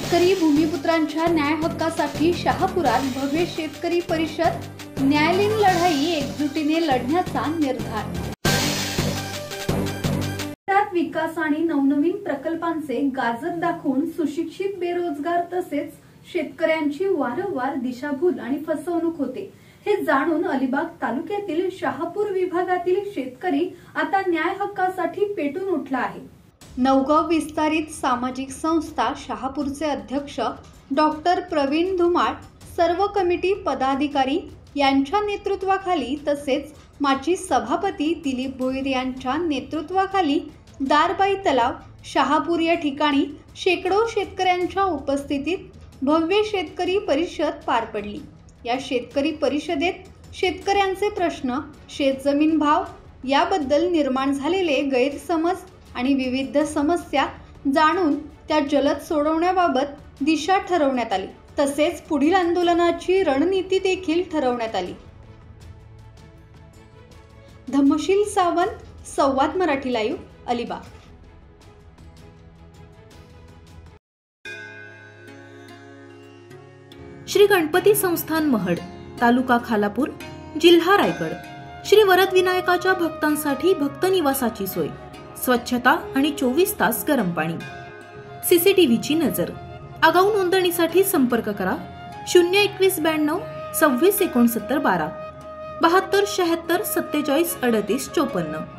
शेतकरी भूमिपुत्रांच्या न्याय हक्कासाठी शहापुरात भव्य शेतकरी परिषद, न्यायालयीन लढाई एकजुटीने लढण्याचा निर्धार। विकास आणि नवनवीन प्रकल्पांचे गाजर दाखवून सुशिक्षित बेरोजगार तसेच शेतकऱ्यांची वारंवार दिशाभूल आणि फसवणूक होते, हे जाणून अलिबाग तालुक्यातील शहापूर विभागातील शेतकरी आता न्याय हक्कासाठी पेटून उठला आहे। नवगाव विस्तारित सामाजिक संस्था शहापूरचे अध्यक्ष डॉक्टर प्रवीण धुमाळ, सर्व कमिटी पदाधिकारी यांच्या नेतृत्वाखाली तसेच माजी सभापती दिलीप भोईर यांच्या नेतृत्वाखाली दारबाई तलाव शहापूर या ठिकाणी शेकडो शेतकऱ्यांच्या उपस्थितीत भव्य शेतकरी परिषद पार पडली। या शेतकरी परिषदेत शेतकऱ्यांचे प्रश्न, शेतजमीन भाव याबद्दल निर्माण झालेले गैरसमज आणि विविध समस्या जाणून त्या जलद सोडवण्याबाबत दिशा ठरवण्यात आली, तसेच पुढील आंदोलनाची रणनीती देखील ठरवण्यात आली। धम्मशील सावंत, संवाद मराठी लाईव्ह, अलिबाग। श्री गणपती संस्थान महड, तालुका खालापूर, जिल्हा रायगड। श्री वरद विनायकाच्या भक्तांसाठी भक्त निवासाची सोय, स्वच्छता आणि 24 तास गरम पाणी, सीसीटीव्हीची नजर। आगाऊ नोंदणीसाठी संपर्क करा 02192 26 69 12 72 76 47 38 54।